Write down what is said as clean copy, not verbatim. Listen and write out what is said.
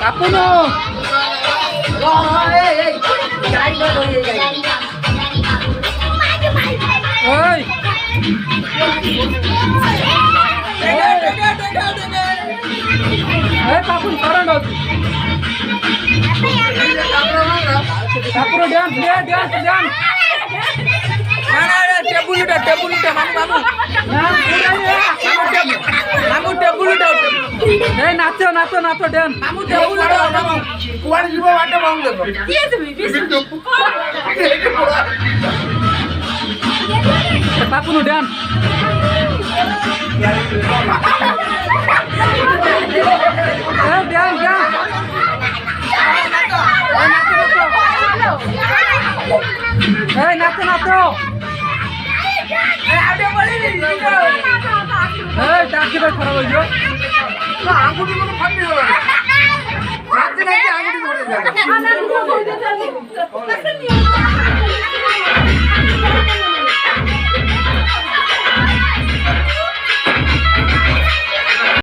কাপুনো ওই কাপুন কারণ কাপুনো dance dance dance table উঠা মামু মামু টেবুল উঠা এই নাচো নাচো নাচো ডান্স মামু টেবুল উঠা মামু কুয়াড় জীব বাটা মামু দেখো দিয়ে তুমি কাপুনো ডান্স এই ডান্স ডান্স এই নাচো নাচো এই ডাকি ভাই খারাপ হইলো না আঙ্গুটি কোনো ফাটি হলো না নাচতে নাচতে আঙ্গুটি ধরে যাবে